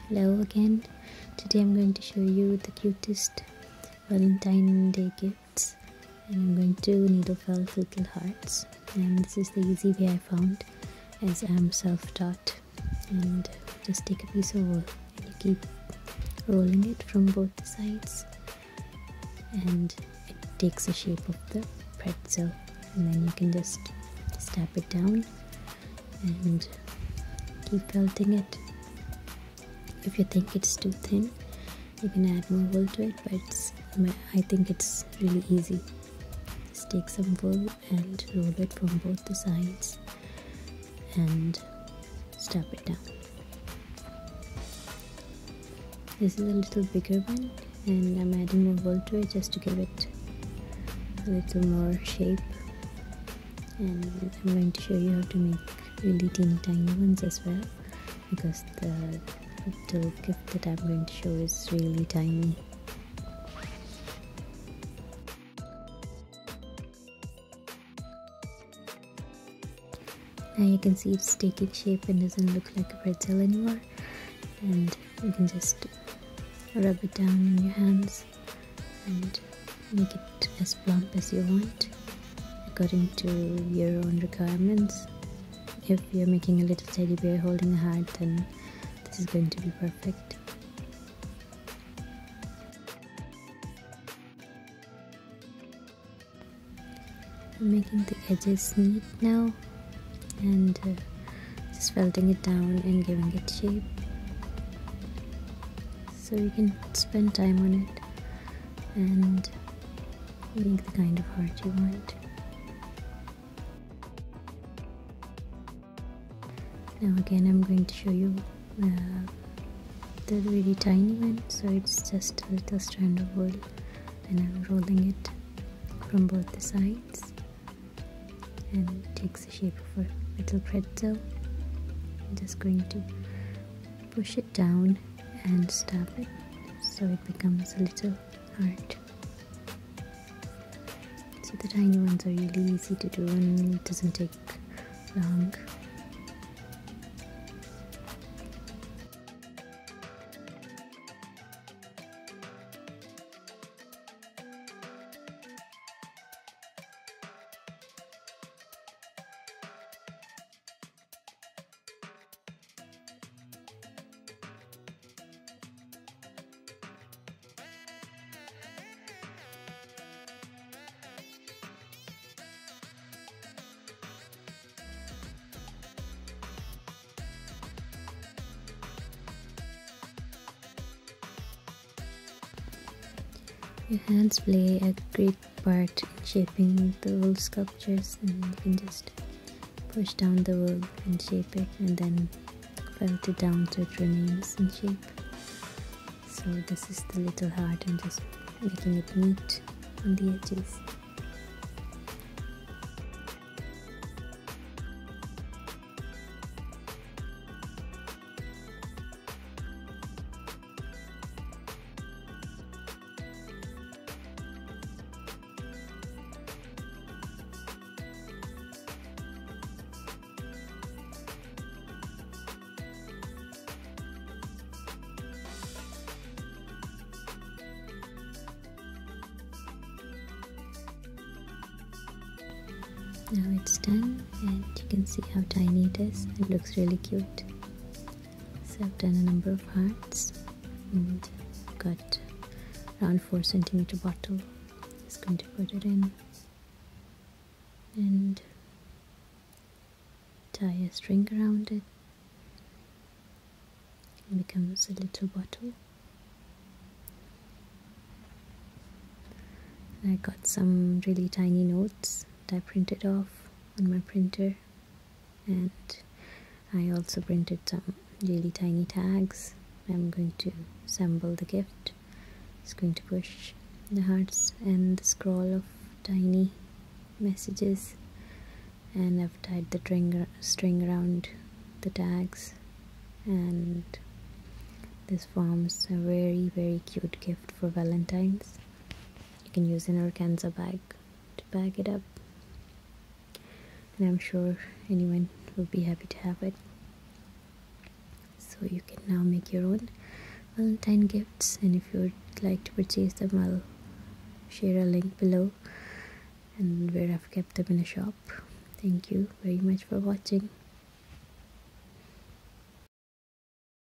Hello again. Today I'm going to show you the cutest Valentine Day gifts, and I'm going to needle felt little hearts, and this is the easy way I found as I'm self-taught. And just take a piece of wool and you keep rolling it from both the sides, and it takes the shape of the pretzel, and then you can just stab it down and keep felting it. If you think it's too thin, you can add more wool to it, but I think it's really easy. Just take some wool and roll it from both the sides and stab it down. This is a little bigger one, and I'm adding more wool to it just to give it a little more shape. And I'm going to show you how to make really teeny tiny ones as well, because the little gift that I'm going to show is really tiny. Now you can see it's taking shape and doesn't look like a pretzel anymore, and you can just rub it down in your hands and make it as plump as you want according to your own requirements. If you're making a little teddy bear holding a heart, then this is going to be perfect. I'm making the edges neat now and just felting it down and giving it shape, so you can spend time on it and make the kind of heart you want. Now again I'm going to show you the really tiny one, so it's just a little strand of wool and I'm rolling it from both the sides, and it takes the shape of a little pretzel. I'm just going to push it down and stab it so it becomes a little heart. So the tiny ones are really easy to do and it doesn't take long. Your hands play a great part in shaping the wool sculptures, and you can just push down the wool and shape it and then felt it down so it remains in shape. So this is the little heart. I'm just making it neat on the edges. Now it's done, and you can see how tiny it is. It looks really cute. So I've done a number of hearts and got around 4 centimeter bottle. Just going to put it in and tie a string around it. It becomes a little bottle. And I got some really tiny notes I printed off on my printer, and I also printed some really tiny tags. I'm going to assemble the gift. Just going to push the hearts and the scroll of tiny messages, and I've tied the string around the tags, and this forms a very cute gift for Valentine's. You can use an organza bag to bag it up, and I'm sure anyone will be happy to have it. So so you can now make your own Valentine gifts. And if you would like to purchase them, I'll share a link below and where I've kept them in a shop. Thank you very much for watching.